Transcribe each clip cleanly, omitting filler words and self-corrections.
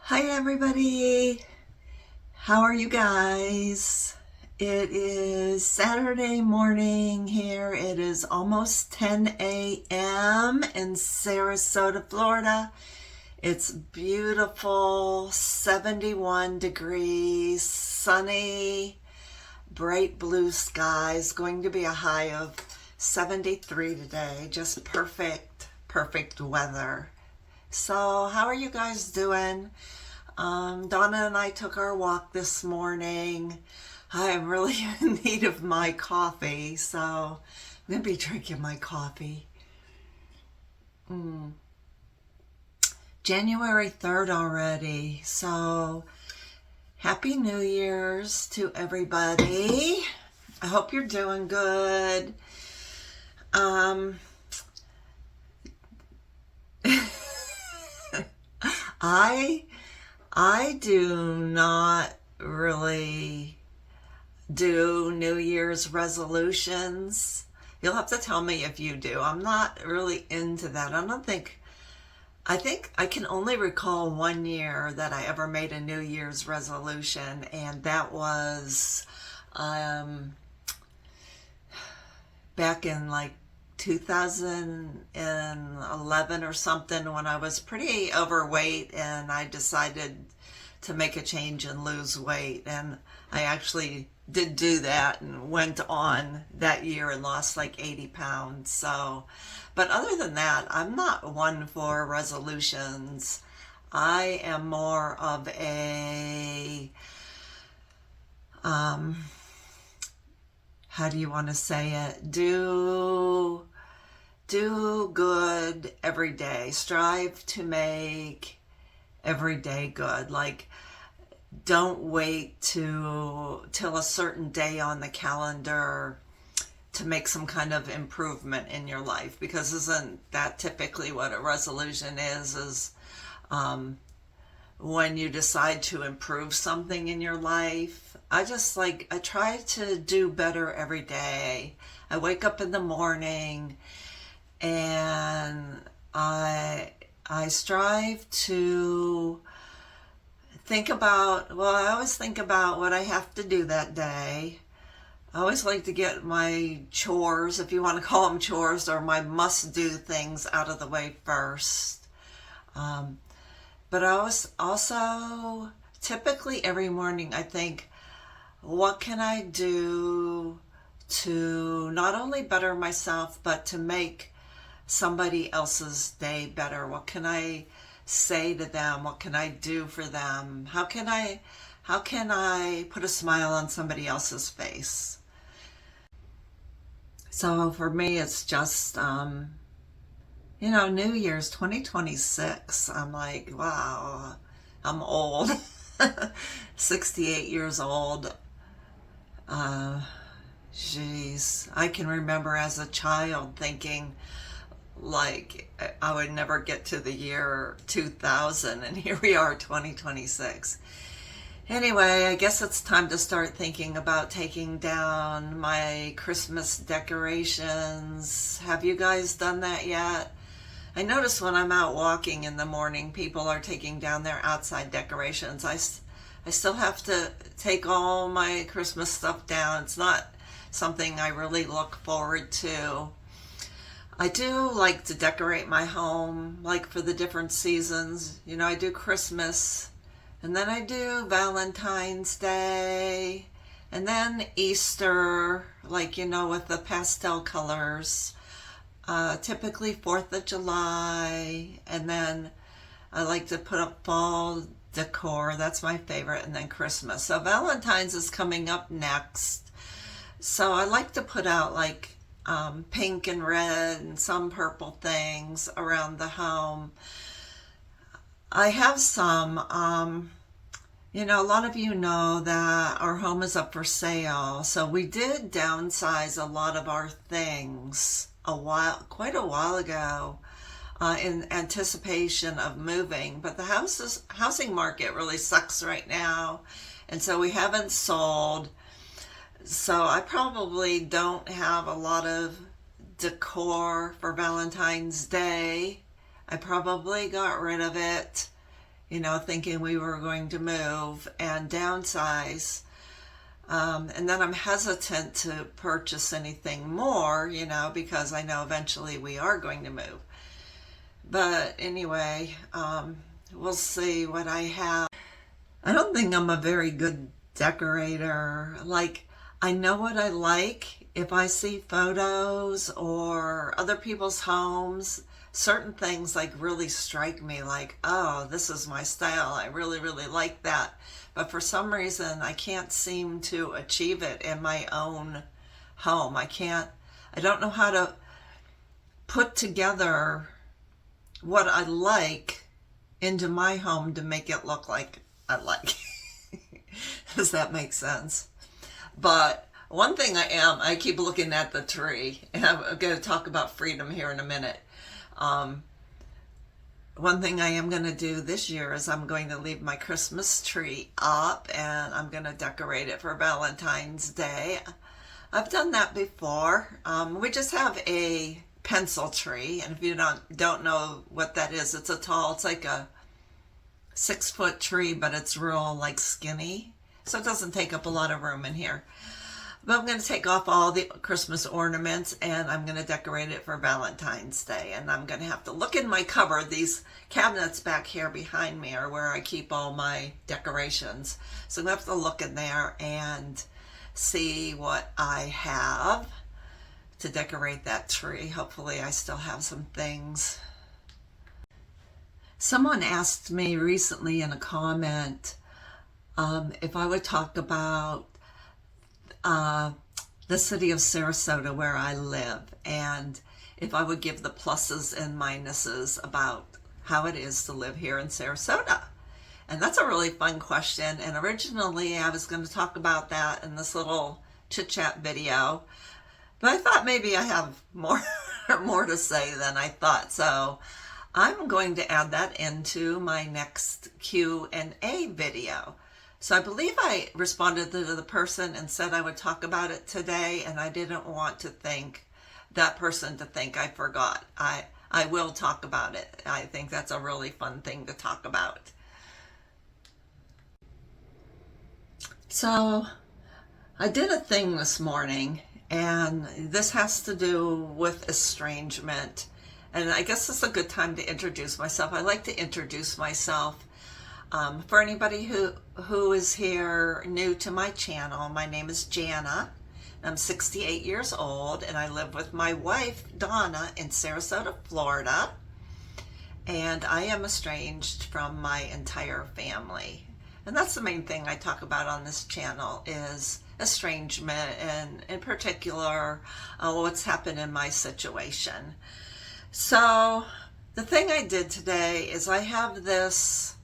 Hi everybody, how are you guys? It is Saturday morning here. It is almost 10 a.m. in Sarasota, Florida. It's beautiful, 71 degrees, sunny, bright blue skies. Going to be a high of 73 today. Just perfect weather. So how are you guys doing? Donna and I took our walk this morning. I'm really in need of my coffee, so I'm going to be drinking my coffee. January 3rd already, so Happy New Year's to everybody. I hope you're doing good. I I do not really do New Year's resolutions. You'll have to tell me if you do. I'm not really into that. I think I can only recall one year that I ever made a New Year's resolution, and that was um, back in like 2011 or something when I was pretty overweight and I decided to make a change and lose weight. And I actually did do that and went on that year and lost like 80 pounds. So, but other than that, I'm not one for resolutions. I am more of a, how do you want to say it? Do good every day. Strive to make every day good. Like, don't wait till a certain day on the calendar to make some kind of improvement in your life, because isn't that typically what a resolution is when you decide to improve something in your life. I try to do better every day. I wake up in the morning and I strive to I always think about what I have to do that day. I always like to get my chores, if you want to call them chores, or my must-do things out of the way first. But I was also, typically every morning, I think, what can I do to not only better myself, but to make somebody else's day better? What can I say to them? What can I do for them? How can I put a smile on somebody else's face? So for me, it's just, New Year's 2026. I'm like, wow, I'm old. 68 years old. Jeez, I can remember as a child thinking like I would never get to the year 2000, and here we are, 2026. Anyway, I guess it's time to start thinking about taking down my Christmas decorations. Have you guys done that yet? I notice when I'm out walking in the morning, people are taking down their outside decorations. I still have to take all my Christmas stuff down. It's not something I really look forward to. I do like to decorate my home, like for the different seasons. I do Christmas, and then I do Valentine's Day, and then Easter, with the pastel colors. Typically 4th of July, and then I like to put up fall decor. That's my favorite, and then Christmas. So Valentine's is coming up next. So I like to put out pink and red and some purple things around the home. I have some, a lot of you know that our home is up for sale. So we did downsize a lot of our things quite a while ago, in anticipation of moving. But the housing market really sucks right now. And so we haven't sold. So I probably don't have a lot of decor for Valentine's Day. I probably got rid of it thinking we were going to move and downsize. And then I'm hesitant to purchase anything more, because I know eventually we are going to move. But anyway, we'll see what I have. I don't think I'm a very good decorator. Like, I know what I like. If I see photos or other people's homes, certain things like really strike me, like, oh, this is my style. I really, really like that. But for some reason, I can't seem to achieve it in my own home. I don't know how to put together what I like into my home to make it look like I like. Does that make sense? But one thing I keep looking at the tree, and I'm going to talk about freedom here in a minute. One thing I am going to do this year is I'm going to leave my Christmas tree up, and I'm going to decorate it for Valentine's Day. I've done that before. We just have a pencil tree, and if you don't know what that is, it's like a 6-foot tree, but it's real like skinny, so it doesn't take up a lot of room in here. But I'm going to take off all the Christmas ornaments, and I'm going to decorate it for Valentine's Day. And I'm going to have to look in my cupboard. These cabinets back here behind me are where I keep all my decorations. So I'm going to have to look in there and see what I have to decorate that tree. Hopefully I still have some things. Someone asked me recently in a comment if I would talk about the city of Sarasota where I live, and if I would give the pluses and minuses about how it is to live here in Sarasota. And that's a really fun question, and originally I was going to talk about that in this little chit-chat video, but I thought maybe I have more to say than I thought, so I'm going to add that into my next Q&A video. So I believe I responded to the person and said I would talk about it today, and I didn't want that person to think I forgot. I will talk about it. I think that's a really fun thing to talk about. So I did a thing this morning, and this has to do with estrangement. And I guess it's a good time to introduce myself. I like to introduce myself. For anybody who is here new to my channel, my name is Jana. I'm 68 years old, and I live with my wife, Donna, in Sarasota, Florida. And I am estranged from my entire family. And that's the main thing I talk about on this channel is estrangement, and in particular, what's happened in my situation. So the thing I did today is I have this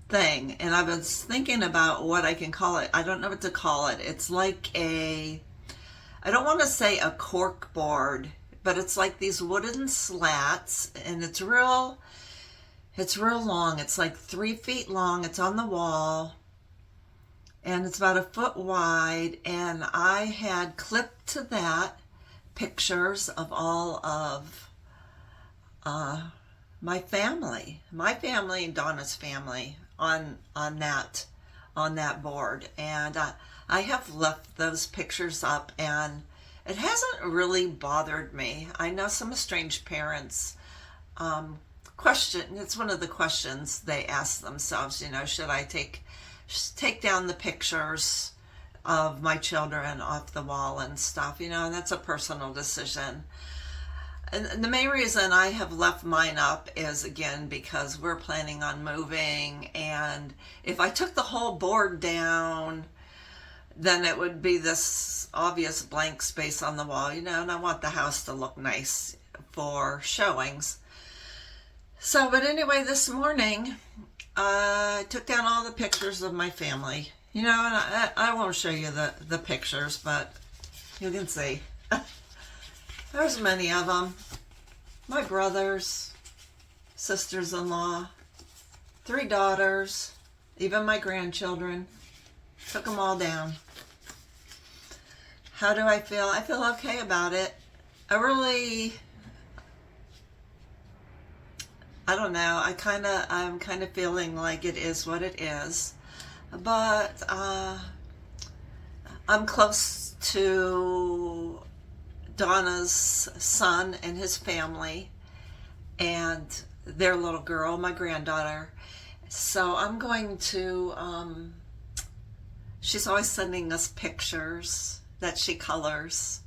thing, and I was thinking about what I can call it. I don't know what to call it. It's like I don't want to say a cork board, but it's like these wooden slats, and it's real long. It's like 3 feet long. It's on the wall, and it's about 1 foot wide, and I had clipped to that pictures of all of my family and Donna's family on that board, and I have left those pictures up, and it hasn't really bothered me. I know some estranged parents it's one of the questions they ask themselves, should I take down the pictures of my children off the wall and stuff, and that's a personal decision. And the main reason I have left mine up is, again, because we're planning on moving, and if I took the whole board down, then it would be this obvious blank space on the wall, and I want the house to look nice for showings. So, but anyway, this morning, I took down all the pictures of my family, and I won't show you the pictures, but you can see. There's many of them. My brothers, sisters-in-law, 3 daughters, even my grandchildren. Took them all down. How do I feel? I feel I don't know. I'm kind of feeling like it is what it is. But I'm close to Donna's son and his family and their little girl, my granddaughter. So I'm going to, she's always sending us pictures that she colors.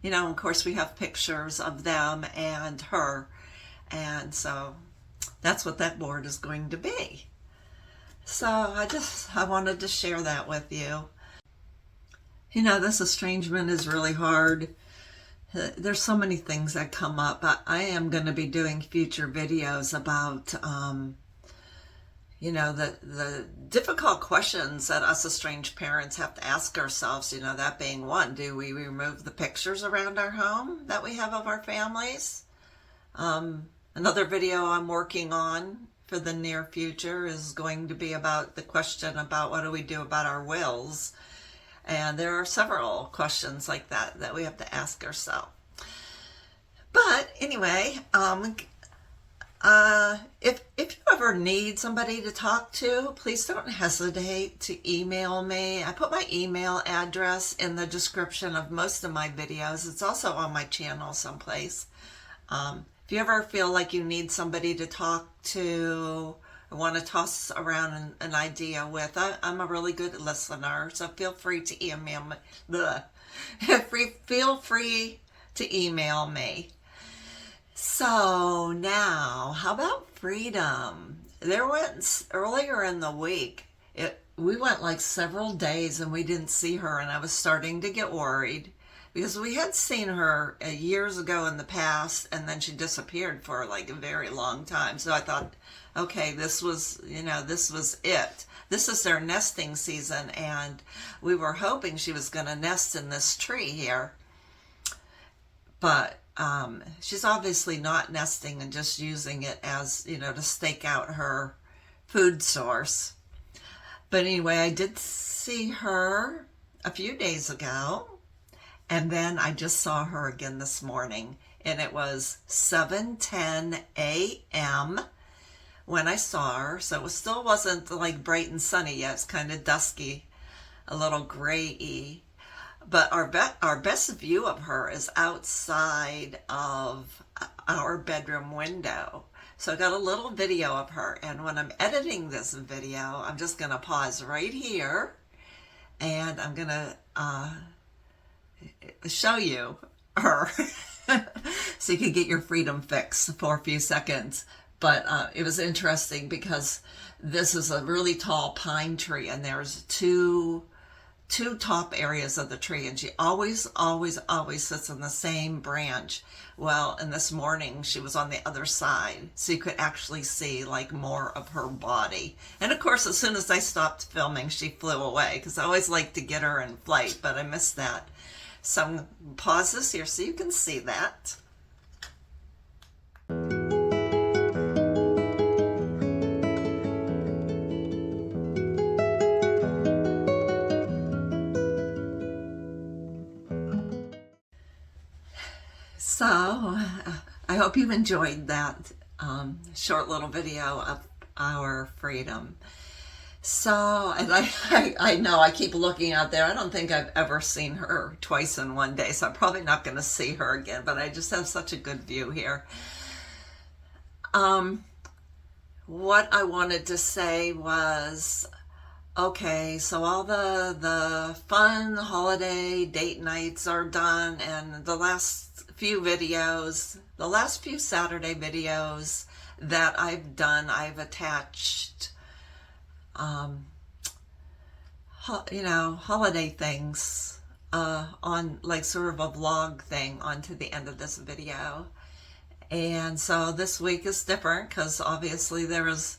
You know, of course, we have pictures of them and her. And so that's what that board is going to be. So I wanted to share that with you. You know, this estrangement is really hard. There's so many things that come up. I am going to be doing future videos about, you know, the difficult questions that us estranged parents have to ask ourselves, you know, that being one, do we remove the pictures around our home that we have of our families? Another video I'm working on for the near future is going to be about the question about what do we do about our wills. And there are several questions like that we have to ask ourselves. But anyway, if you ever need somebody to talk to, please don't hesitate to email me. I put my email address in the description of most of my videos. It's also on my channel someplace. If you ever feel like you need somebody to talk to, or want to toss around an idea with, I'm a really good listener, so feel free to email me. Feel free to email me. So now, how about freedom? Earlier in the week, we went like several days and we didn't see her, and I was starting to get worried because we had seen her years ago in the past, and then she disappeared for like a very long time. So I thought, okay, this was it. This is their nesting season, and we were hoping she was going to nest in this tree here. But she's obviously not nesting and just using it as, you know, to stake out her food source. But anyway, I did see her a few days ago, and then I just saw her again this morning, and it was 7:10 a.m. when I saw her, so it still wasn't like bright and sunny yet. It's kind of dusky, a little gray-y. But our best view of her is outside of our bedroom window. So I got a little video of her, and when I'm editing this video, I'm just going to pause right here, and I'm going to show you her so you can get your freedom fix for a few seconds. But it was interesting because this is a really tall pine tree, and there's two top areas of the tree, and she always sits on the same branch. Well, and this morning she was on the other side, so you could actually see like more of her body. And of course, as soon as I stopped filming, she flew away, because I always like to get her in flight, but I missed that. So I'm gonna pause this here so you can see that. So I hope you enjoyed that short little video of our freedom. So, and I know I keep looking out there. I don't think I've ever seen her twice in one day, so I'm probably not going to see her again, but I just have such a good view here. What I wanted to say was, okay, so all the fun holiday date nights are done, and the last few Saturday videos that I've done, I've attached, you know, holiday things on like sort of a vlog thing onto the end of this video. And so this week is different because obviously there was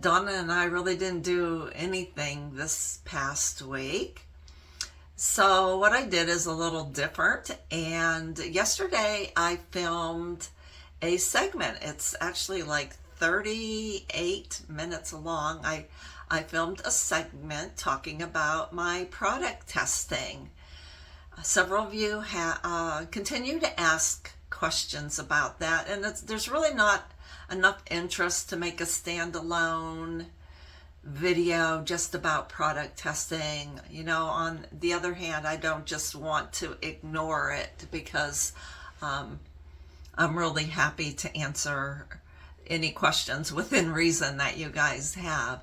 Donna and I really didn't do anything this past week. So what I did is a little different, and yesterday I filmed a segment. It's actually like 38 minutes long. I filmed a segment talking about my product testing. Several of you continue to ask questions about that, and there's really not enough interest to make a standalone video just about product testing. You know, on the other hand, I don't just want to ignore it, because I'm really happy to answer any questions within reason that you guys have.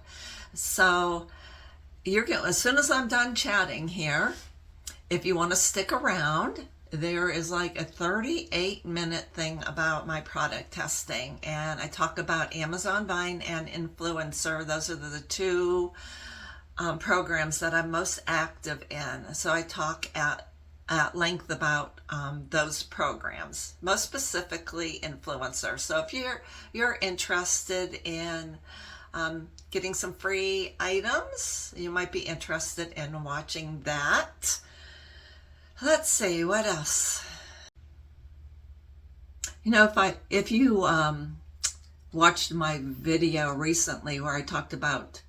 So as soon as I'm done chatting here, if you want to stick around, there is like a 38-minute thing about my product testing, and I talk about Amazon Vine and Influencer. Those are the two programs that I'm most active in. So I talk at length about those programs, most specifically Influencer. So if you're interested in getting some free items, you might be interested in watching that. Let's see, what else? You know, if you watched my video recently where I talked about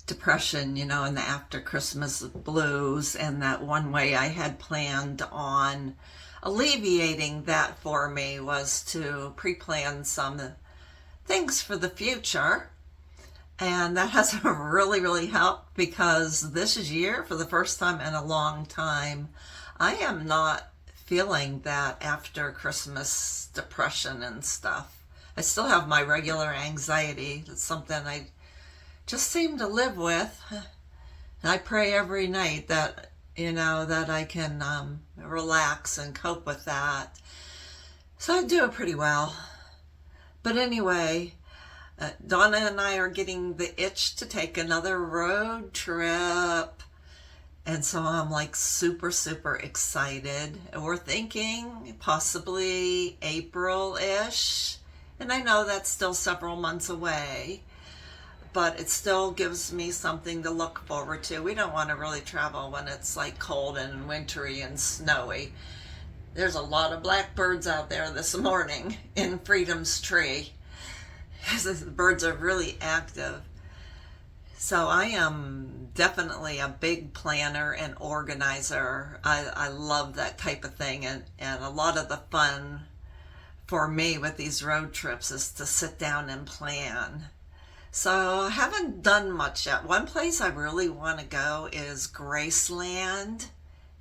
depression, you know, and the after Christmas blues, and that one way I had planned on alleviating that for me was to pre-plan some things for the future. And that has really helped, because this year, for the first time in a long time, I am not feeling that after Christmas depression and stuff. I still have my regular anxiety. It's something I just seem to live with. And I pray every night that, you know, that I can relax and cope with that. So I do it pretty well. But anyway, Donna and I are getting the itch to take another road trip. And so I'm like super excited. We're thinking possibly April-ish. And I know that's still several months away, but it still gives me something to look forward to. We don't want to really travel when it's like cold and wintry and snowy. There's a lot of blackbirds out there this morning in Freedom's tree. The birds are really active. So I am definitely a big planner and organizer. I love that type of thing, and a lot of the fun for me with these road trips is to sit down and plan. So I haven't done much yet. One place I really want to go is Graceland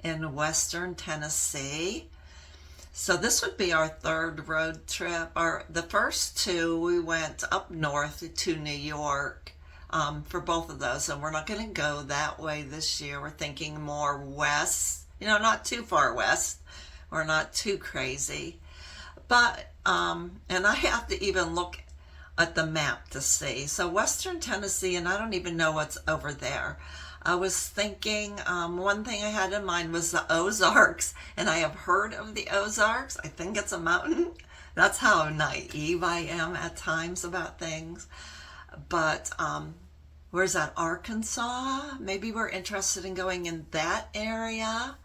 in Western Tennessee. So this would be our third road trip. The first two, we went up north to New York for both of those, and we're not going to go that way this year. We're thinking more west, you know, not too far west. We're not too crazy. But, and I have to even look at the map to see. So Western Tennessee, and I don't even know what's over there. I was thinking, one thing I had in mind was the Ozarks, and I have heard of the Ozarks. I think it's a mountain. That's how naive I am at times about things. But where's that, Arkansas? Maybe we're interested in going in that area.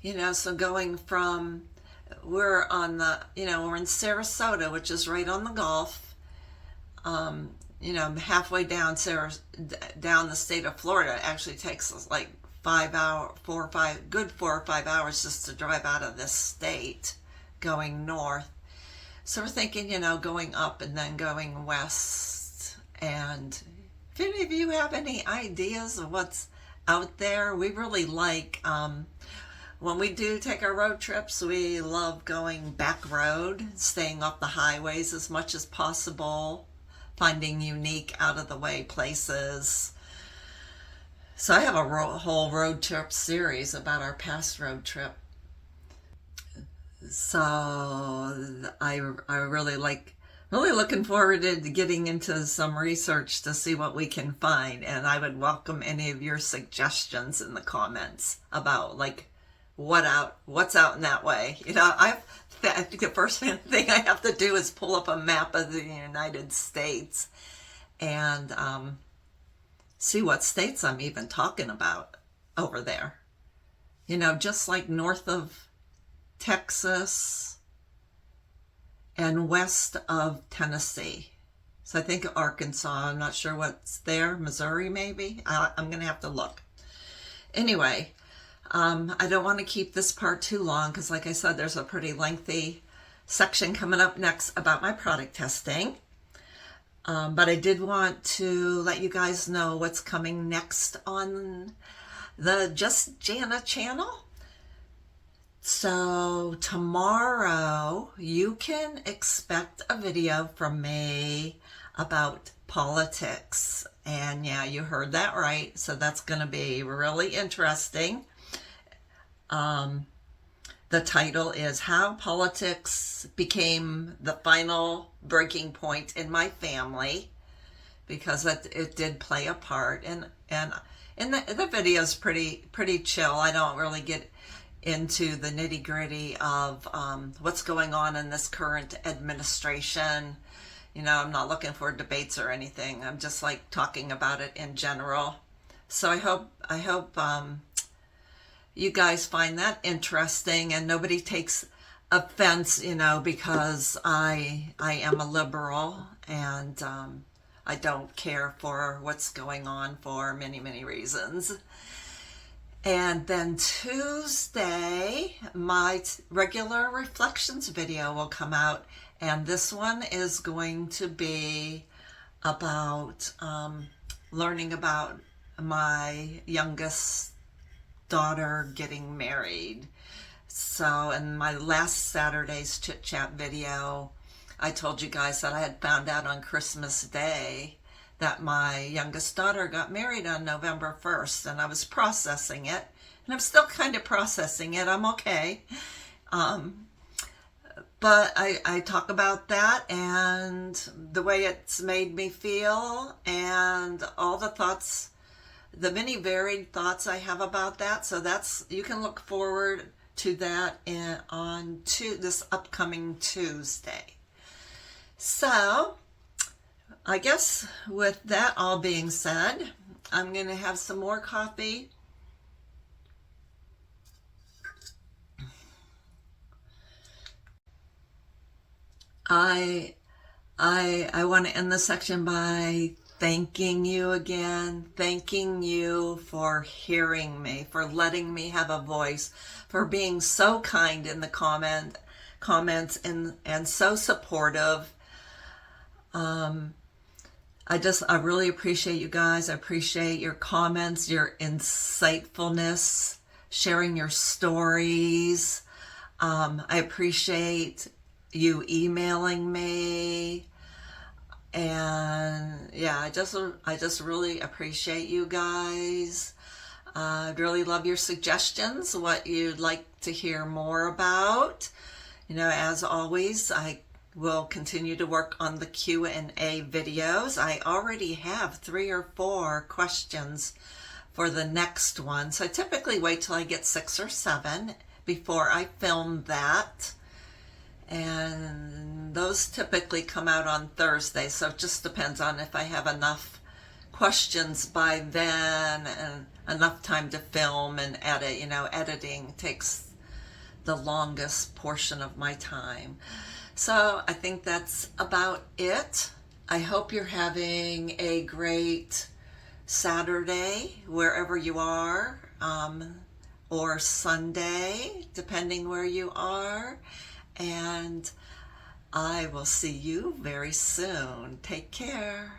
You know, so going from, we're on the, you know, we're in Sarasota, which is right on the Gulf. You know, halfway down down the state of Florida. It actually takes us like 4 or 5 hours just to drive out of this state going north. So we're thinking, you know, going up and then going west. And if any of you have any ideas of what's out there, we really like, when we do take our road trips, we love going back road, staying off the highways as much as possible, finding unique, out-of-the-way places. So I have a whole road trip series about our past road trip. So I really looking forward to getting into some research to see what we can find. And I would welcome any of your suggestions in the comments about like what's out in that way. You know, I think the first thing I have to do is pull up a map of the United States and see what states I'm even talking about over there. You know, just like north of Texas and west of Tennessee. So I think Arkansas, I'm not sure what's there, Missouri maybe? I'm going to have to look. Anyway, I don't want to keep this part too long because like I said, there's a pretty lengthy section coming up next about my product testing. But I did want to let you guys know what's coming next on the Just Jana channel. So tomorrow you can expect a video from me about politics. And yeah, you heard that right. So that's going to be really interesting. The title is How Politics Became the Final Breaking Point in My Family, because it did play a part. And the video is pretty chill. I don't really get into the nitty-gritty of what's going on in this current administration. You know, I'm not looking for debates or anything. I'm just like talking about it in general. So I hope you guys find that interesting and nobody takes offense, you know, because I am a liberal and I don't care for what's going on for many reasons. And then Tuesday, my regular reflections video will come out, and this one is going to be about learning about my youngest daughter getting married. So in my last Saturday's Chit Chat video, I told you guys that I had found out on Christmas Day that my youngest daughter got married on November 1st, and I was processing it, and I'm still kind of processing it. I'm okay. But I talk about that and the way it's made me feel and all the thoughts, the many varied thoughts I have about that. So you can look forward to that on this upcoming Tuesday. So I guess with that all being said, I'm going to have some more coffee. I want to end the section by thanking you again, thanking you for hearing me, for letting me have a voice, for being so kind in the comments and so supportive. I really appreciate you guys. I appreciate your comments, your insightfulness, sharing your stories. I appreciate you emailing me. And yeah, I just really appreciate you guys. I'd really love your suggestions, what you'd like to hear more about. You know, as always, I will continue to work on the Q&A videos. I already have 3 or 4 questions for the next one. So I typically wait till I get 6 or 7 before I film that. And those typically come out on Thursday. So it just depends on if I have enough questions by then and enough time to film and edit. You know, editing takes the longest portion of my time. So I think that's about it. I hope you're having a great Saturday wherever you are, or Sunday, depending where you are. And I will see you very soon. Take care.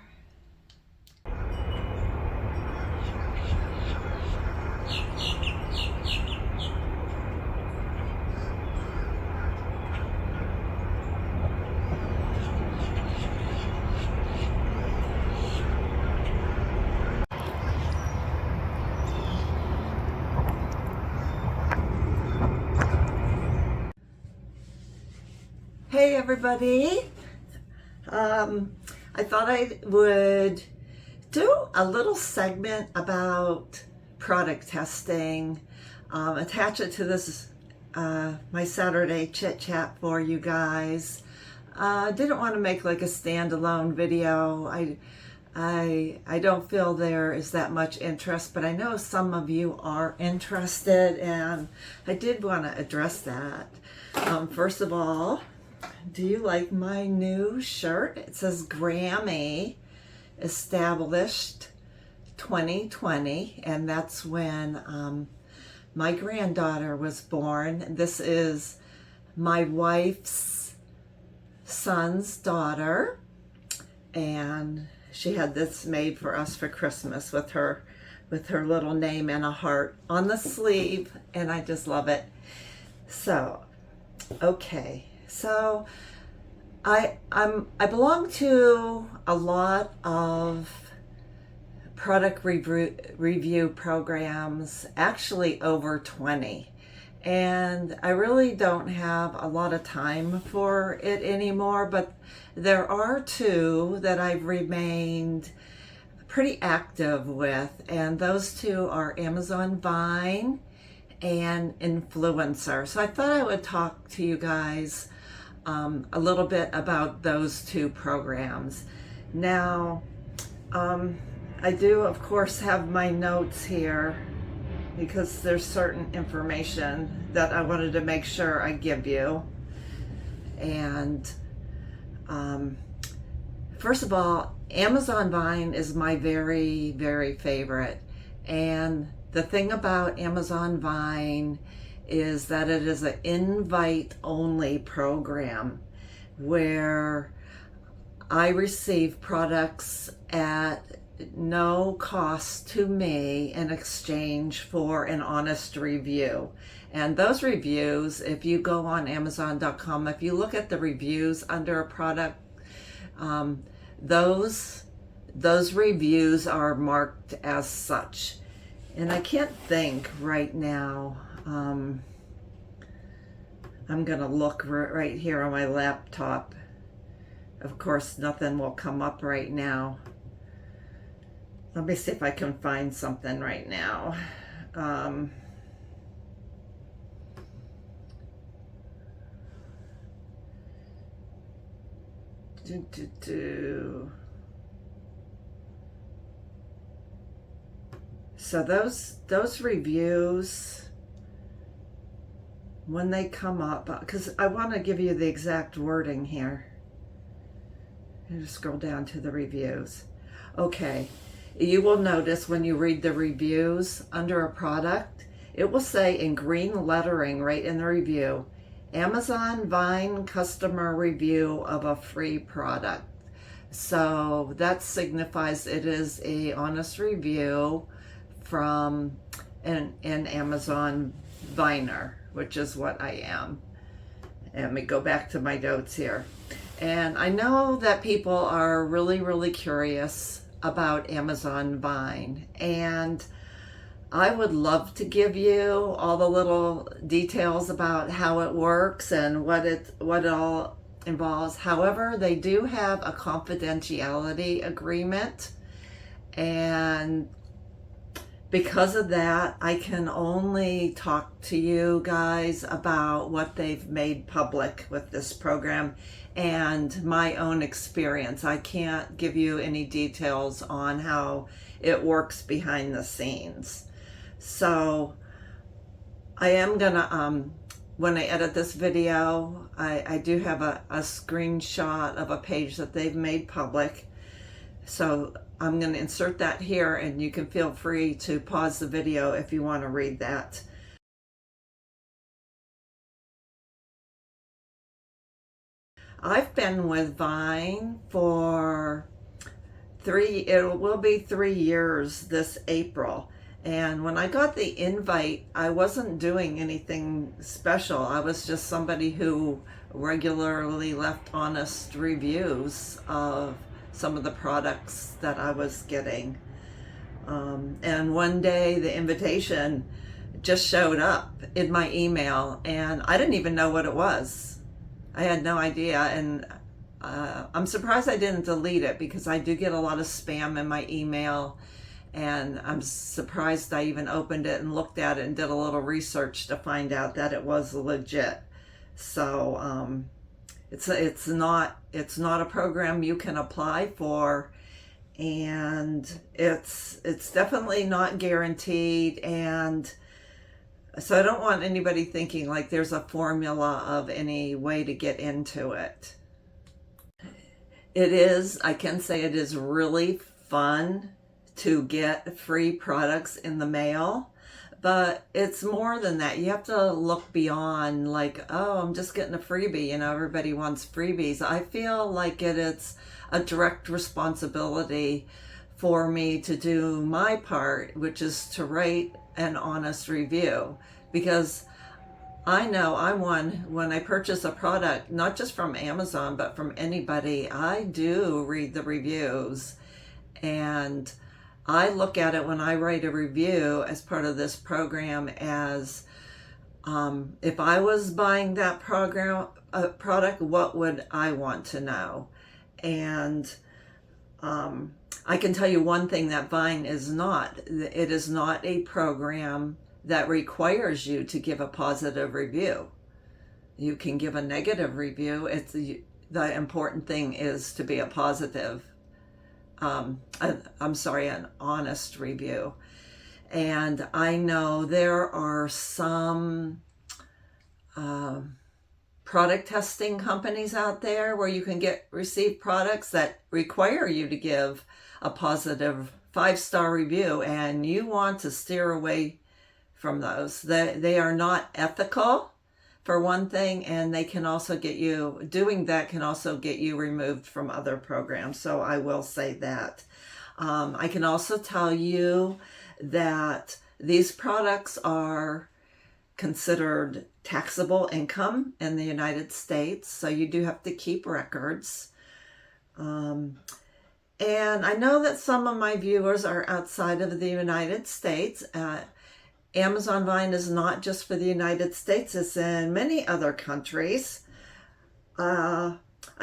Hey everybody, I thought I would do a little segment about product testing, attach it to this, my Saturday Chit Chat for you guys. I didn't want to make like a standalone video. I don't feel there is that much interest, but I know some of you are interested, and I did want to address that. First of all, do you like my new shirt? It says Grammy Established 2020, and that's when my granddaughter was born. This is my wife's son's daughter, and she had this made for us for Christmas with her little name and a heart on the sleeve, and I just love it. So, okay, so I belong to a lot of product review programs, actually over 20. And I really don't have a lot of time for it anymore, but there are two that I've remained pretty active with, and those two are Amazon Vine and Influencer. So I thought I would talk to you guys a little bit about those two programs. Now, I do, of course, have my notes here because there's certain information that I wanted to make sure I give you. And first of all, Amazon Vine is my very, very favorite. And the thing about Amazon Vine is that it is an invite-only program where I receive products at no cost to me in exchange for an honest review. And those reviews, if you go on Amazon.com, if you look at the reviews under a product, those reviews are marked as such. And I can't think right now. I'm gonna look right here on my laptop. Of course, nothing will come up right now. Let me see if I can find something right now. So those reviews, when they come up, because I want to give you the exact wording here. I'm just scroll down to the reviews. Okay, you will notice when you read the reviews under a product, it will say in green lettering right in the review, Amazon Vine customer review of a free product. So that signifies it is a honest review from an Amazon Viner, which is what I am. And let me go back to my notes here. And I know that people are really, really curious about Amazon Vine, and I would love to give you all the little details about how it works and what it all involves. However, they do have a confidentiality agreement, and because of that, I can only talk to you guys about what they've made public with this program and my own experience. I can't give you any details on how it works behind the scenes. So I am gonna, when I edit this video, I do have a screenshot of a page that they've made public. So I'm going to insert that here, and you can feel free to pause the video if you want to read that. I've been with Vine for it will be 3 years this April. And when I got the invite, I wasn't doing anything special. I was just somebody who regularly left honest reviews of some of the products that I was getting. And one day the invitation just showed up in my email, and I didn't even know what it was. I had no idea, and I'm surprised I didn't delete it because I do get a lot of spam in my email, and I'm surprised I even opened it and looked at it and did a little research to find out that it was legit. So it's not a program you can apply for, and it's definitely not guaranteed. And so I don't want anybody thinking like there's a formula of any way to get into it. I can say it is really fun to get free products in the mail, But it's more than that. You have to look beyond, like, oh, I'm just getting a freebie. Everybody wants freebies. I feel like it's a direct responsibility for me to do my part, which is to write an honest review. Because I know when I purchase a product, not just from Amazon, but from anybody, I do read the reviews. And I look at it when I write a review as part of this program as if I was buying that product, what would I want to know? And I can tell you one thing that Vine is not. It is not a program that requires you to give a positive review. You can give a negative review. The important thing is to be a positive. An honest review. And I know there are some product testing companies out there where you can receive products that require you to give a positive 5-star review, and you want to steer away from those. They are not ethical, for one thing, and they can also doing that can also get you removed from other programs. So I will say that. I can also tell you that these products are considered taxable income in the United States, so you do have to keep records. And I know that some of my viewers are outside of the United States. Amazon Vine is not just for the United States, it's in many other countries. I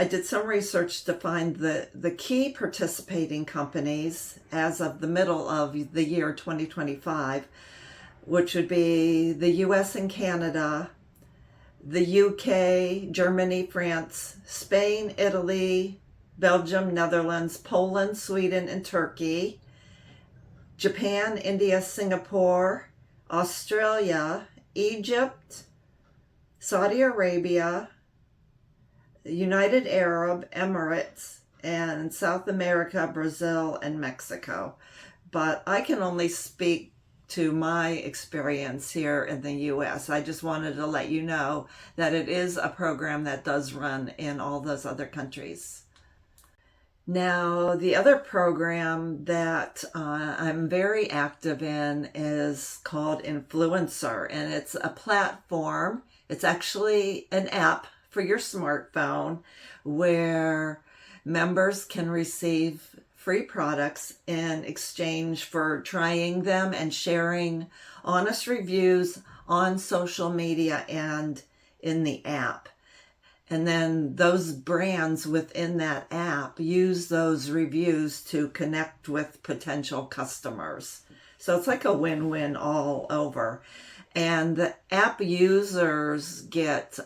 did some research to find the key participating companies as of the middle of the year 2025, which would be the US and Canada, the UK, Germany, France, Spain, Italy, Belgium, Netherlands, Poland, Sweden, and Turkey, Japan, India, Singapore, Australia, Egypt, Saudi Arabia, the United Arab Emirates, and South America, Brazil, and Mexico. But I can only speak to my experience here in the US. I just wanted to let you know that it is a program that does run in all those other countries. Now, the other program that I'm very active in is called Influencer, and it's a platform. It's actually an app for your smartphone where members can receive free products in exchange for trying them and sharing honest reviews on social media and in the app. And then those brands within that app use those reviews to connect with potential customers. So it's like a win-win all over. And the app users get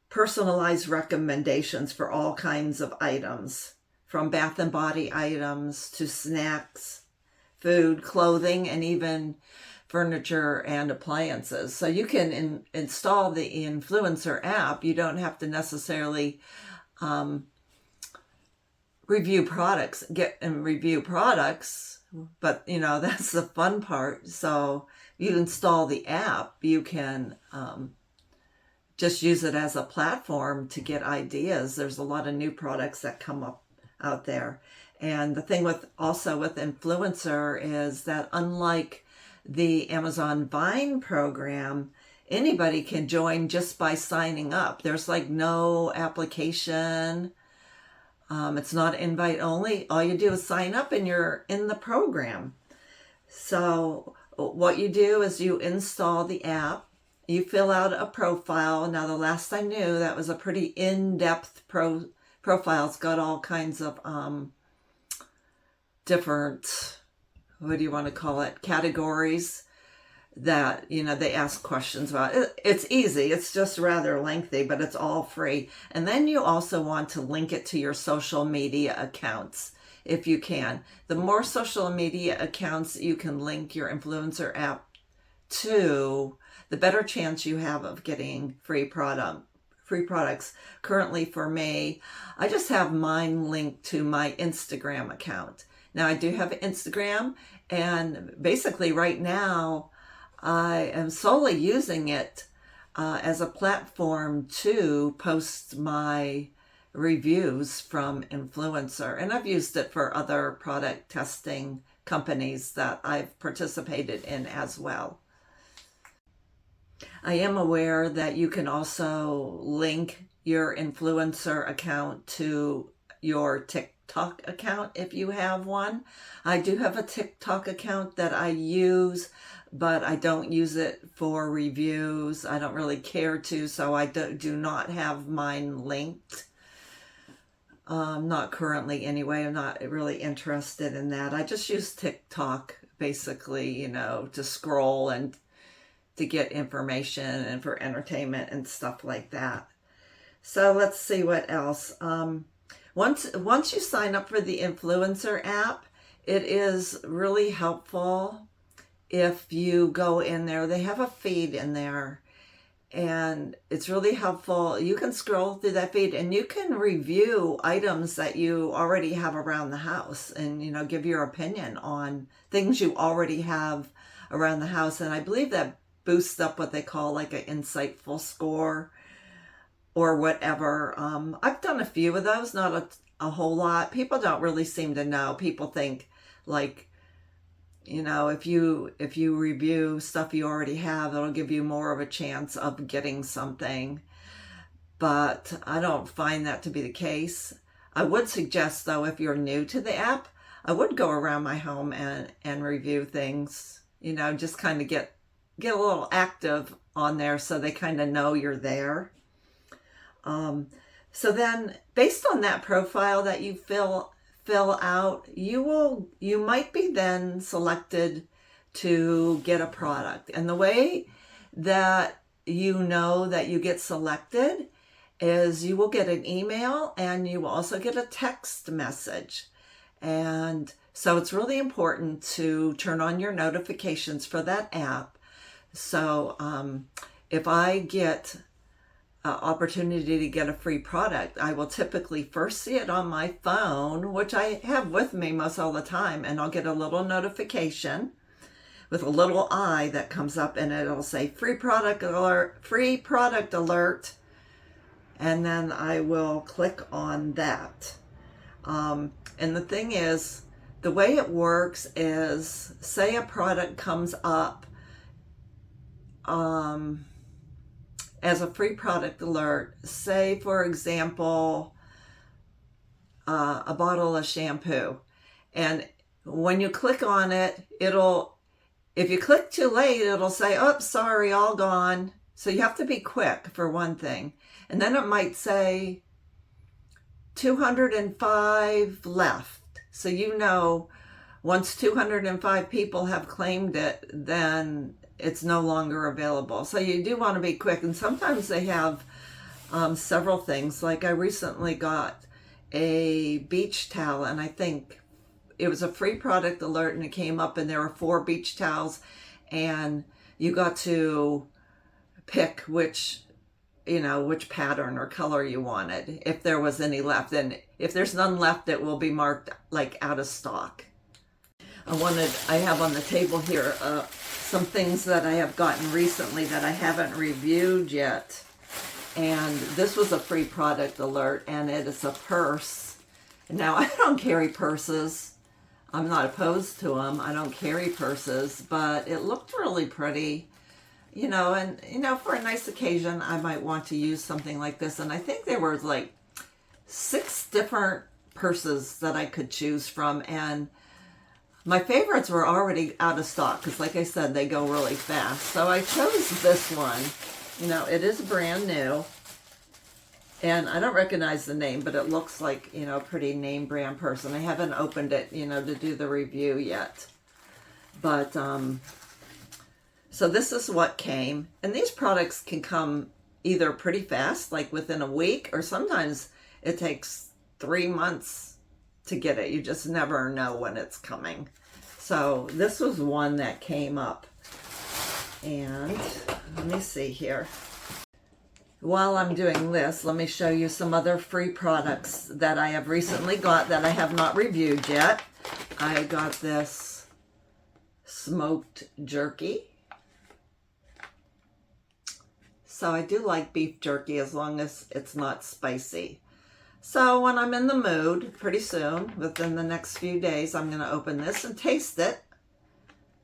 personalized recommendations for all kinds of items, from bath and body items to snacks, food, clothing, and even furniture and appliances. So you can install the Influencer app. You don't have to necessarily review products, but that's the fun part. So you install the app, you can just use it as a platform to get ideas. There's a lot of new products that come up out there. And the thing with Influencer is that unlike the Amazon Vine program, anybody can join just by signing up. There's like no application. It's not invite only. All you do is sign up and you're in the program. So what you do is you install the app. You fill out a profile. Now, the last I knew, that was a pretty in-depth profile. It's got all kinds of different, what do you want to call it, categories that, they ask questions about. It's easy. It's just rather lengthy, but it's all free. And then you also want to link it to your social media accounts if you can. The more social media accounts you can link your Influencer app to, the better chance you have of getting free products. Currently for me, I just have mine linked to my Instagram account. Now I do have Instagram, and basically right now I am solely using it as a platform to post my reviews from influencer. And I've used it for other product testing companies that I've participated in as well. I am aware that you can also link your influencer account to your TikTok account if you have one. I do have a TikTok account that I use, but I don't use it for reviews. I don't really care to, so I do not have mine linked. Not currently anyway. I'm not really interested in that. I just use TikTok basically, you know, to scroll and to get information and for entertainment and stuff like that. So let's see what else. Once you sign up for the influencer app, it is really helpful if you go in there. They have a feed in there, and it's really helpful. You can scroll through that feed and you can review items that you already have around the house and, you know, give your opinion on things you already have around the house. And I believe that boosts up what they call like an insightful score or whatever. I've done a few of those, not a whole lot. People don't really seem to know. People think like, you know, if you review stuff you already have, it'll give you more of a chance of getting something. But I don't find that to be the case. I would suggest, though, if you're new to the app, I would go around my home and review things, you know, just kind of get a little active on there so they kind of know you're there. So then based on that profile that you fill out, you might be then selected to get a product. And the way that you know that you get selected is you will get an email and you will also get a text message. And so it's really important to turn on your notifications for that app. So if I get opportunity to get a free product, I will typically first see it on my phone, which I have with me most all the time, and I'll get a little notification with a little eye that comes up and it'll say free product alert, and then I will click on that. And the thing is, the way it works is, say a product comes up as a free product alert, say for example, a bottle of shampoo. And when you click on it, if you click too late, it'll say, oh, sorry, all gone. So you have to be quick for one thing. And then it might say 205 left. So you know, once 205 people have claimed it, then it's no longer available. So you do want to be quick. And sometimes they have several things. Like I recently got a beach towel, and I think it was a free product alert, and it came up and there were 4 beach towels, and you got to pick which pattern or color you wanted, if there was any left. And if there's none left, it will be marked like out of stock. I have on the table here some things that I have gotten recently that I haven't reviewed yet. And this was a free product alert, and it is a purse. Now, I don't carry purses. I'm not opposed to them. I don't carry purses, but it looked really pretty, you know, and, you know, for a nice occasion, I might want to use something like this. And I think there were like 6 different purses that I could choose from, and my favorites were already out of stock because, like I said, they go really fast. So I chose this one. You know, it is brand new, and I don't recognize the name, but it looks like, you know, a pretty name brand purse. And I haven't opened it, you know, to do the review yet. But, so this is what came. And these products can come either pretty fast, like within a week, or sometimes it takes 3 months to get it. You just never know when it's coming. So this was one that came up. And let me see here. While I'm doing this, let me show you some other free products that I have recently got that I have not reviewed yet. I got this smoked jerky. So I do like beef jerky as long as it's not spicy. So when I'm in the mood, pretty soon, within the next few days, I'm going to open this and taste it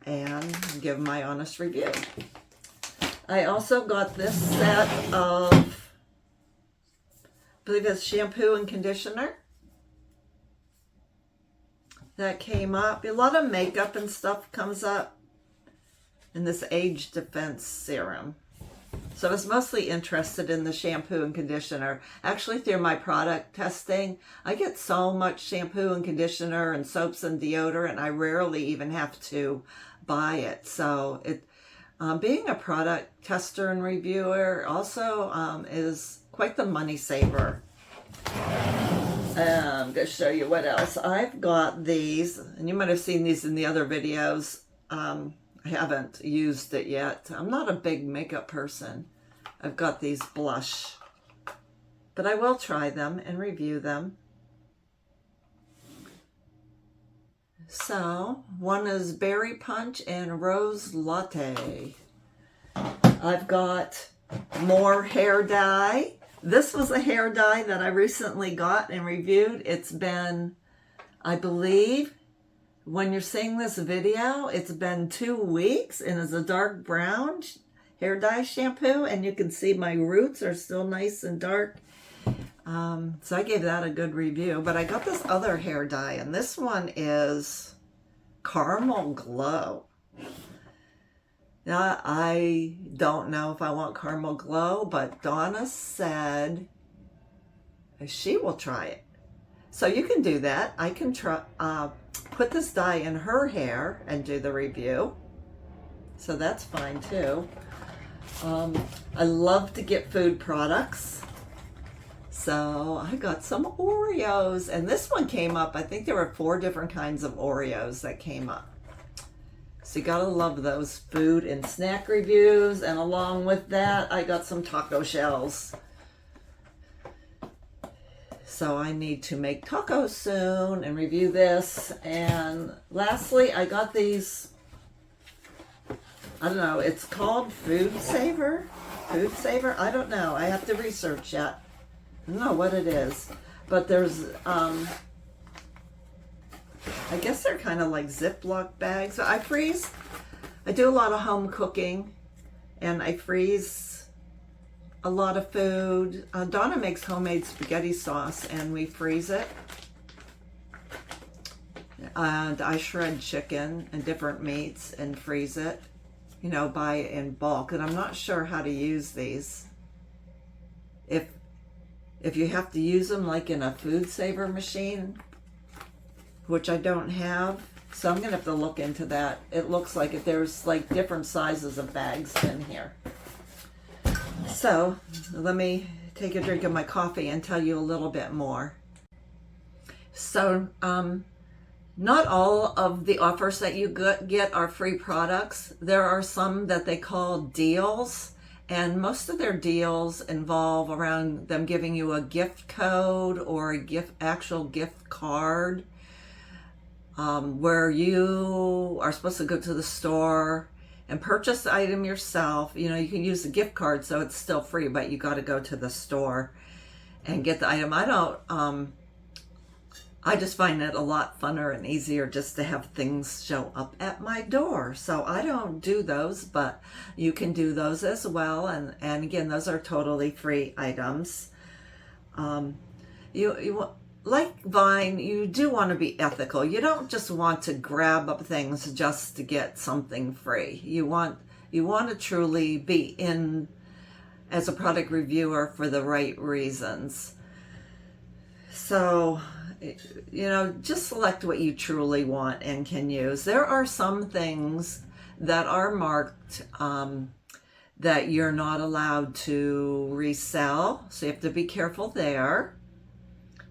and give my honest review. I also got this set of, I believe it's shampoo and conditioner that came up. A lot of makeup and stuff comes up in this age defense serum. So I was mostly interested in the shampoo and conditioner. Actually, through my product testing, I get so much shampoo and conditioner and soaps and deodorant, I rarely even have to buy it. So being a product tester and reviewer also is quite the money saver. I'm going to show you what else. I've got these, and you might have seen these in the other videos. I haven't used it yet. I'm not a big makeup person. I've got these blush, but I will try them and review them. So, one is Berry Punch and Rose Latte. I've got more hair dye. This was a hair dye that I recently got and reviewed. It's been, I believe, when you're seeing this video, it's been 2 weeks, and it's a dark brown hair dye shampoo, and you can see my roots are still nice and dark. So I gave that a good review. But I got this other hair dye, and this one is Caramel Glow. Now, I don't know if I want Caramel Glow, but Donna said she will try it. So you can do that. I can try put this dye in her hair and do the review. So that's fine too. I love to get food products. So I got some Oreos, and this one came up. I think there were 4 different kinds of Oreos that came up. So you gotta love those food and snack reviews. And along with that, I got some taco shells. So I need to make tacos soon and review this. And lastly, I got these, I don't know, it's called Food Saver? Food Saver? I don't know. I have to research yet. I don't know what it is. But there's, I guess they're kind of like Ziploc bags. So I freeze. I do a lot of home cooking, and I freeze a lot of food. Donna makes homemade spaghetti sauce, and we freeze it. And I shred chicken and different meats and freeze it, you know, buy it in bulk. And I'm not sure how to use these. If you have to use them like in a food saver machine, which I don't have, so I'm gonna have to look into that. It looks like there's like different sizes of bags in here. So let me take a drink of my coffee and tell you a little bit more. So not all of the offers that you get are free products. There are some that they call deals, and most of their deals involve around them giving you a gift code or a actual gift card, where you are supposed to go to the store and purchase the item yourself. You know, you can use the gift card, so it's still free, but you got to go to the store and get the item. I just find it a lot funner and easier just to have things show up at my door. So I don't do those, but you can do those as well. And again, those are totally free items. Like Vine, you do want to be ethical. You don't just want to grab up things just to get something free. You want to truly be in as a product reviewer for the right reasons. So, you know, just select what you truly want and can use. There are some things that are marked that you're not allowed to resell, so you have to be careful there.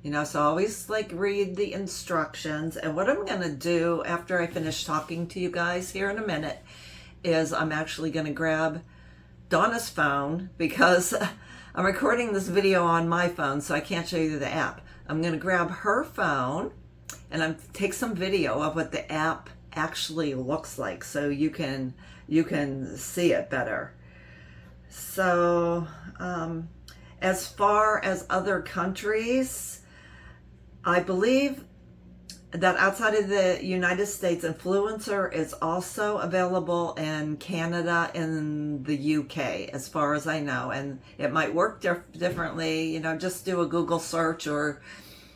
You know, so always like read the instructions. And what I'm going to do after I finish talking to you guys here in a minute is I'm actually going to grab Donna's phone, because I'm recording this video on my phone, so I can't show you the app. I'm going to grab her phone and take some video of what the app actually looks like so you can see it better. So as far as other countries, I believe that outside of the United States, Influencer is also available in Canada and the UK, as far as I know. And it might work differently. You know, just do a Google search or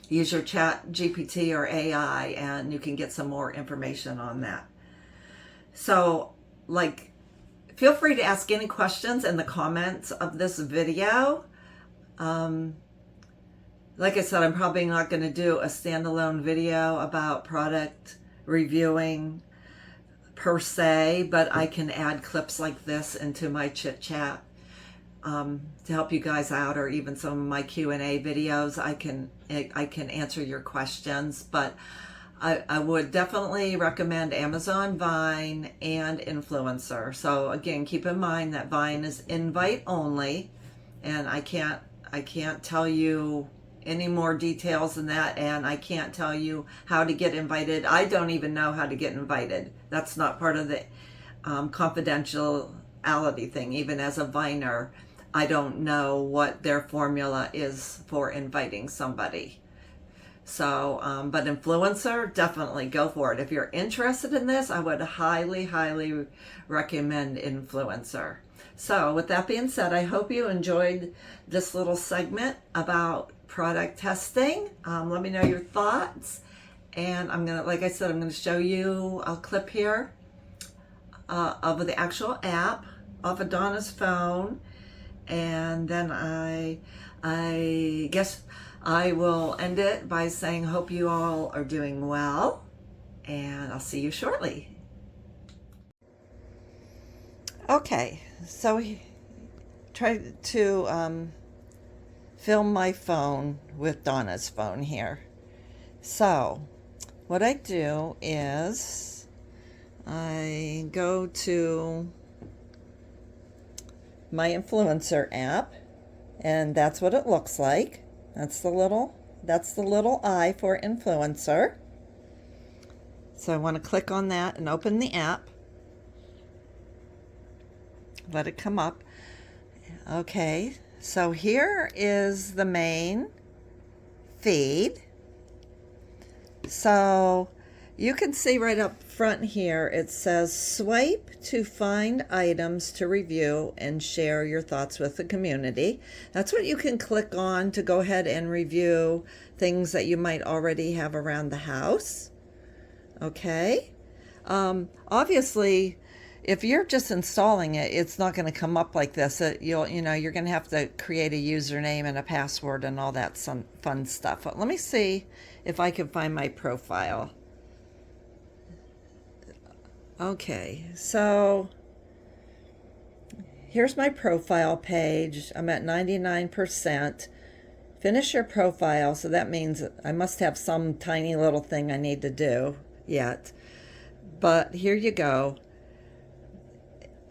use your Chat GPT or AI, and you can get some more information on that. So, like, feel free to ask any questions in the comments of this video. Like I said, I'm probably not going to do a standalone video about product reviewing per se, but I can add clips like this into my chit chat to help you guys out, or even some of my Q&A videos. I can answer your questions, but I would definitely recommend Amazon, Vine, and Influencer. So again, keep in mind that Vine is invite only, and I can't tell you any more details than that, and I can't tell you how to get invited. I don't even know how to get invited. That's not part of the confidentiality thing. Even as a Viner, I don't know what their formula is for inviting somebody. So, but Influencer, definitely go for it. If you're interested in this, I would highly, highly recommend Influencer. So with that being said, I hope you enjoyed this little segment about product testing. Let me know your thoughts. And I'm going to, like I said, I'm going to show you a clip here of the actual app off of Donna's phone. And then I guess I will end it by saying, hope you all are doing well. And I'll see you shortly. Okay, so try to film my phone with Donna's phone here. So what I do is I go to my Influencer app, and that's what it looks like. That's the little I for Influencer. So I want to click on that and open the app. Let it come up. Okay, so here is the main feed. So you can see right up front here, it says swipe to find items to review and share your thoughts with the community. That's what you can click on to go ahead and review things that you might already have around the house. Okay. Obviously, if you're just installing it, it's not going to come up like this. You're going to have to create a username and a password and all that some fun stuff. But let me see if I can find my profile. Okay, so here's my profile page. I'm at 99%. Finish your profile, so that means I must have some tiny little thing I need to do yet. But here you go.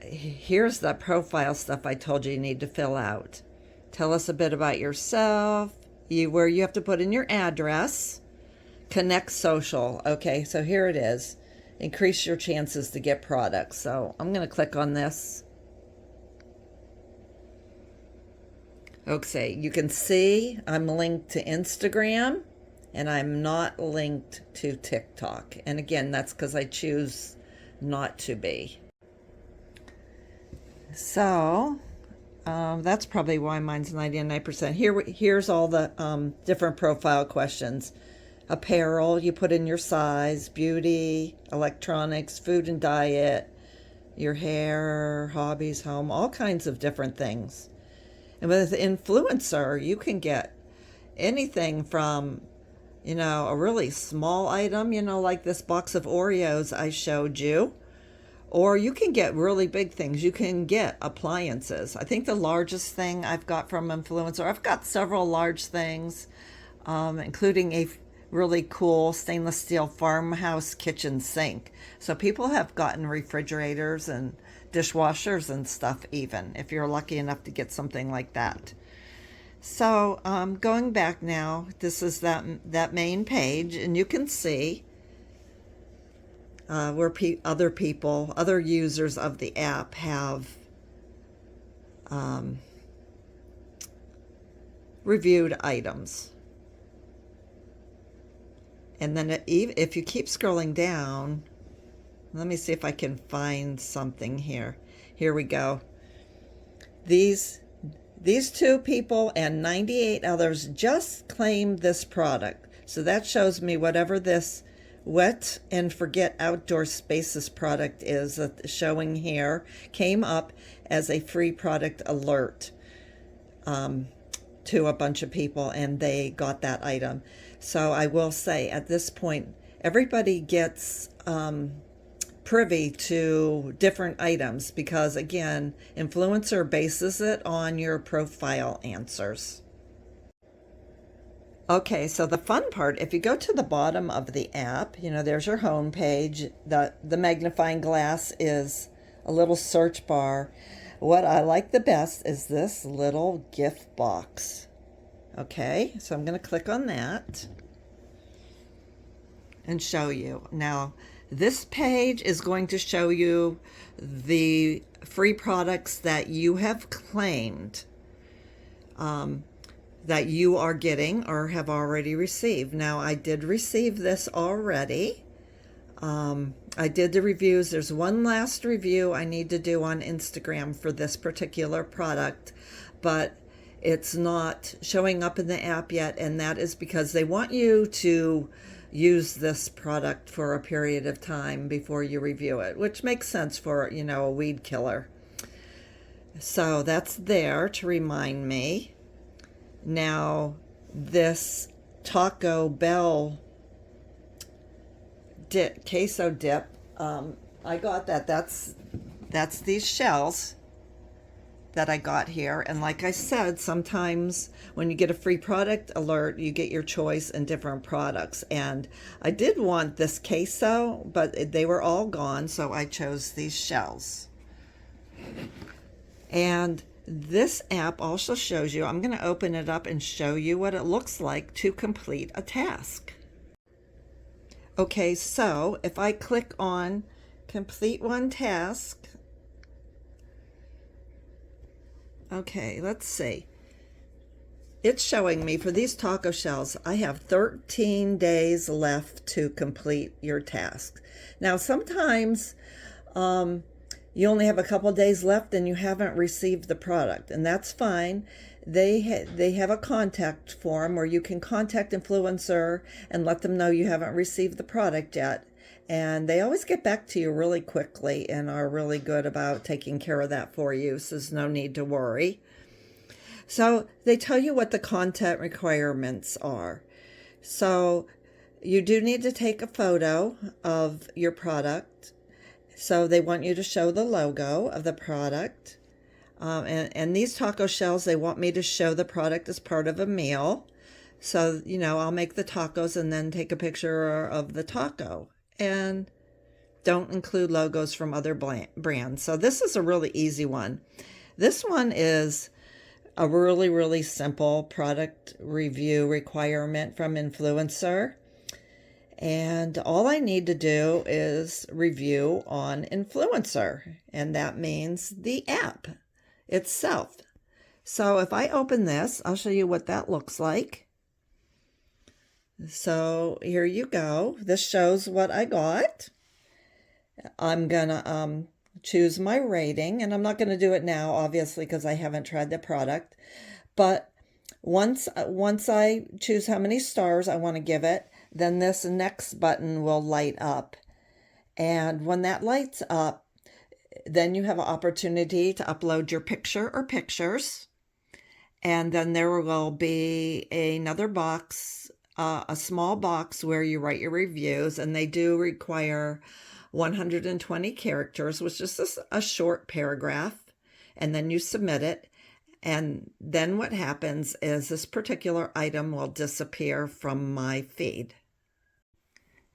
Here's the profile stuff I told you need to fill out. Tell us a bit about yourself, where you have to put in your address, connect social. Okay, so here it is. Increase your chances to get products. So I'm going to click on this. Okay, you can see I'm linked to Instagram and I'm not linked to TikTok. And again, that's because I choose not to be. So that's probably why mine's 99%. Here's all the different profile questions. Apparel, you put in your size, beauty, electronics, food and diet, your hair, hobbies, home, all kinds of different things. And with Influencer, you can get anything from, a really small item, like this box of Oreos I showed you, or you can get really big things. You can get appliances. I think the largest thing I've got from Influencer, I've got several large things, including a really cool stainless steel farmhouse kitchen sink. So people have gotten refrigerators and dishwashers and stuff even, if you're lucky enough to get something like that. So going back now, this is that main page, and you can see where other users of the app have reviewed items. And then if you keep scrolling down, let me see if I can find something here. Here we go. These 2 people and 98 others just claimed this product. So that shows me whatever this Wet and Forget Outdoor Spaces product is showing here came up as a free product alert to a bunch of people, and they got that item. So I will say at this point, everybody gets privy to different items because, again, Influencer bases it on your profile answers. Okay, so the fun part, if you go to the bottom of the app, there's your home page. The magnifying glass is a little search bar. What I like the best is this little gift box. Okay, so I'm going to click on that and show you. Now, this page is going to show you the free products that you have claimed that you are getting or have already received. Now, I did receive this already. I did the reviews. There's one last review I need to do on Instagram for this particular product, but it's not showing up in the app yet, and that is because they want you to use this product for a period of time before you review it, which makes sense for, a weed killer. So that's there to remind me. Now, this Taco Bell queso dip, I got that. That's these shells that I got here. And like I said, sometimes when you get a free product alert, you get your choice in different products. And I did want this queso, but they were all gone, so I chose these shells. And this app also shows you, I'm going to open it up and show you what it looks like to complete a task. Okay, so if I click on complete one task, okay, let's see. It's showing me for these taco shells, I have 13 days left to complete your task. Now, sometimes you only have a couple days left and you haven't received the product, and that's fine. They have a contact form where you can contact Influencer and let them know you haven't received the product yet. And they always get back to you really quickly and are really good about taking care of that for you, so there's no need to worry. So they tell you what the content requirements are. So you do need to take a photo of your product. So they want you to show the logo of the product. And these taco shells, they want me to show the product as part of a meal. So, I'll make the tacos and then take a picture of the taco. And don't include logos from other brands. So this is a really easy one. This one is a really, really simple product review requirement from Influencer. And all I need to do is review on Influencer. And that means the app itself. So if I open this, I'll show you what that looks like. So here you go. This shows what I got. I'm gonna choose my rating, and I'm not gonna do it now, obviously, because I haven't tried the product. But once I choose how many stars I want to give it, then this next button will light up. And when that lights up, then you have an opportunity to upload your picture or pictures. And then there will be another box, a small box where you write your reviews. And they do require 120 characters, which is just a short paragraph. And then you submit it. And then what happens is this particular item will disappear from my feed.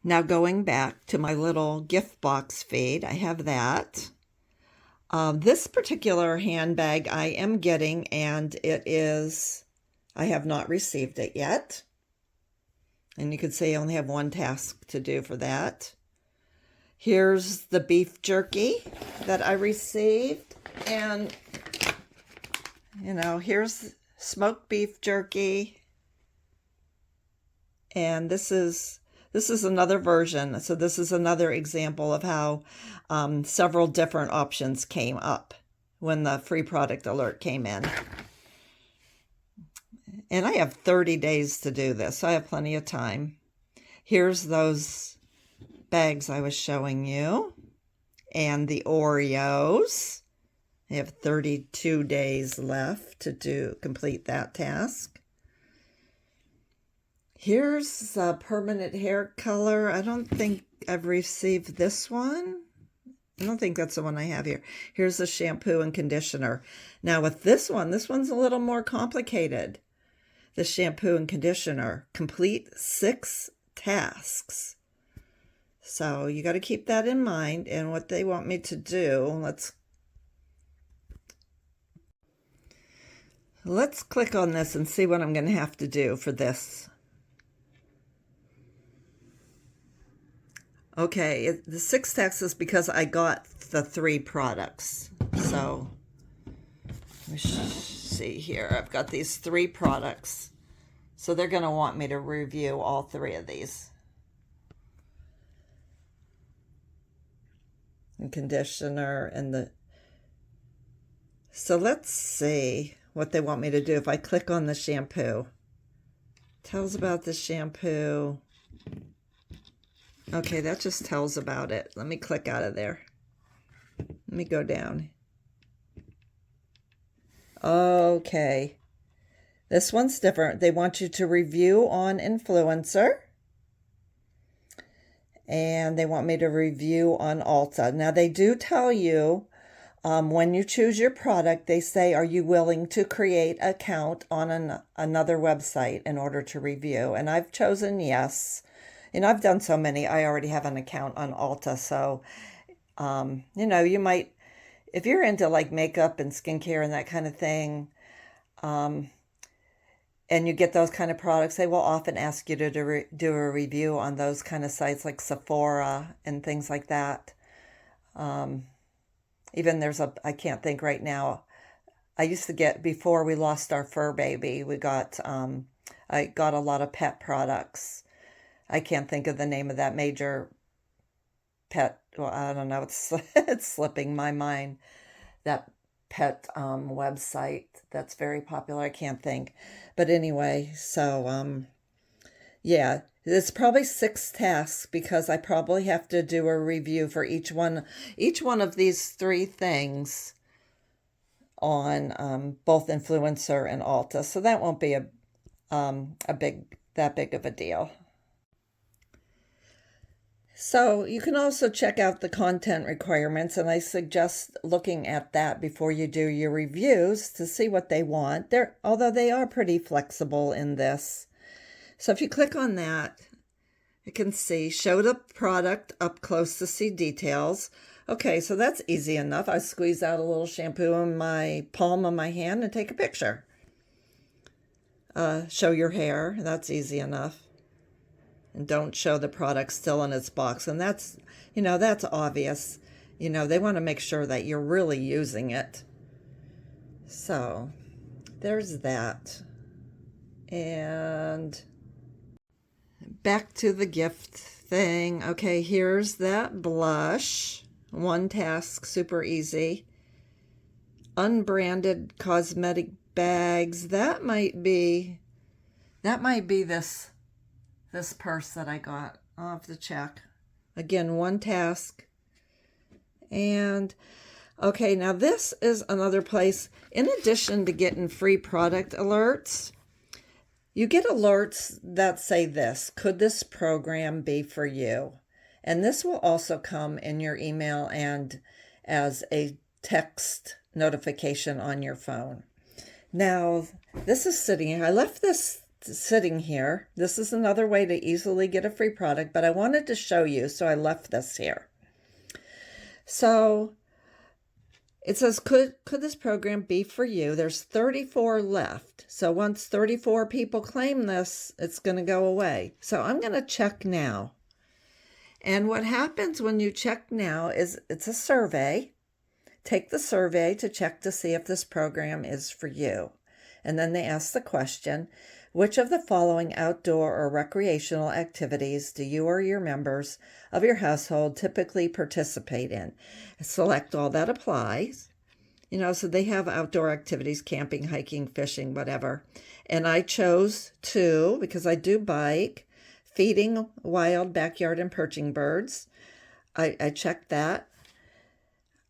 Now going back to my little gift box feed, I have that. This particular handbag I am getting, and it is I have not received it yet. And you can see I only have one task to do for that. Here's the beef jerky that I received. And, you know, here's smoked beef jerky. And this is another version. So this is another example of how several different options came up when the free product alert came in. And I have 30 days to do this, so I have plenty of time. Here's those bags I was showing you. And the Oreos. I have 32 days left to complete that task. Here's a permanent hair color. I don't think I've received this one. I don't think that's the one I have here. Here's the shampoo and conditioner. Now with this one's a little more complicated. The shampoo and conditioner. Complete 6 tasks. So you got to keep that in mind. And what they want me to do, let's click on this and see what I'm going to have to do for this. Okay, the 6 tasks is because I got the 3 products. So let me see here. I've got these 3 products. So they're going to want me to review all 3 of these. And conditioner and the... So let's see what they want me to do. If I click on the shampoo. Tells about the shampoo. Okay, that just tells about it. Let me click out of there. Let me go down. Okay. This one's different. They want you to review on Influencer. And they want me to review on Ulta. Now, they do tell you when you choose your product, they say, are you willing to create an account on another website in order to review? And I've chosen yes. And I've done so many. I already have an account on Ulta. So, you know, you might, if you're into like makeup and skincare and that kind of thing, and you get those kind of products, they will often ask you to do a review on those kind of sites like Sephora and things like that. Even I can't think right now. I used to get, before we lost our fur baby, I got a lot of pet products. I can't think of the name of that major pet. Well, I don't know. It's slipping my mind. That pet website that's very popular. I can't think. But anyway, so yeah, it's probably 6 tasks because I probably have to do a review for each one of these 3 things on both Influencer and Ulta. So that won't be that big of a deal. So you can also check out the content requirements, and I suggest looking at that before you do your reviews to see what they want. Although they are pretty flexible in this. So if you click on that, you can see show the product up close to see details. Okay, so that's easy enough. I squeeze out a little shampoo in my palm of my hand and take a picture. Show your hair. That's easy enough. And don't show the product still in its box. And that's obvious. They want to make sure that you're really using it. So there's that. And back to the gift thing. Okay, here's that blush. 1 task, super easy. Unbranded cosmetic bags. That might be this purse that I got. I'll have to check. Again, 1 task. And okay, now this is another place. In addition to getting free product alerts, you get alerts that say this: could this program be for you? And this will also come in your email and as a text notification on your phone. Now, this is sitting here. I left this sitting here. This is another way to easily get a free product, but I wanted to show you, so I left this here. So It says, could this program be for you? There's 34 left. So once 34 people claim this, it's going to go away. So I'm going to check now. And what happens when you check now is it's a survey. Take the survey to check to see if this program is for you. And then they ask the question, which of the following outdoor or recreational activities do you or your members of your household typically participate in? Select all that applies. So they have outdoor activities, camping, hiking, fishing, whatever. And I chose 2 because I do bike, feeding wild backyard and perching birds. I checked that.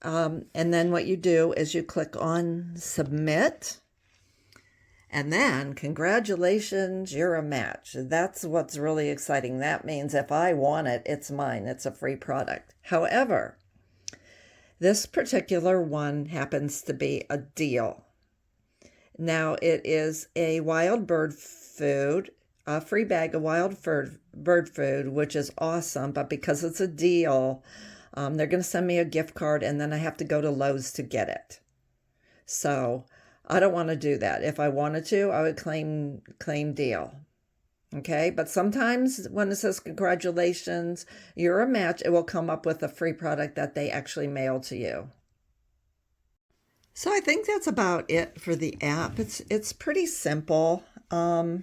And then what you do is you click on submit. And then, congratulations, you're a match. That's what's really exciting. That means if I want it, it's mine. It's a free product. However, this particular one happens to be a deal. Now, it is a wild bird food, a free bag of wild bird food, which is awesome. But because it's a deal, they're going to send me a gift card, and then I have to go to Lowe's to get it. So I don't want to do that. If I wanted to, I would claim deal. Okay, but sometimes when it says congratulations, you're a match, it will come up with a free product that they actually mail to you. So I think that's about it for the app. It's pretty simple. I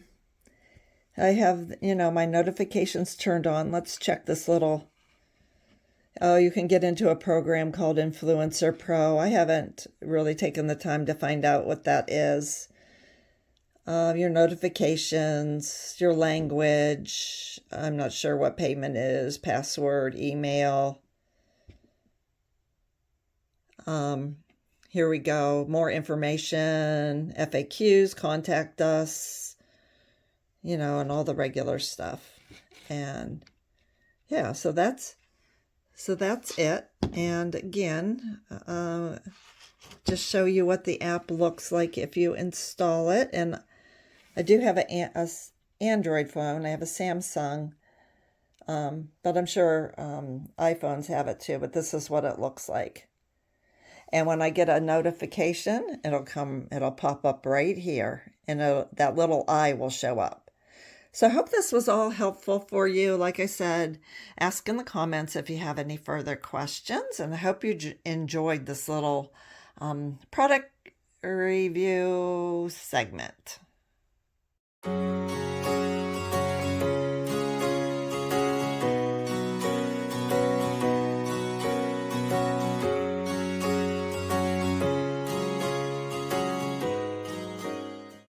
have, my notifications turned on. Let's check this little. Oh, you can get into a program called Influencer Pro. I haven't really taken the time to find out what that is. Your Notifications, your language. I'm not sure what payment is, password, email. Here we go. More information, FAQs, contact us, and all the regular stuff. And yeah, so that's it. And again, just show you what the app looks like if you install it. And I do have a Android phone. I have a Samsung, but I'm sure iPhones have it too. But this is what it looks like. And when I get a notification, it'll pop up right here, and that little eye will show up. So I hope this was all helpful for you. Like I said, ask in the comments if you have any further questions. And I hope you enjoyed this little product review segment.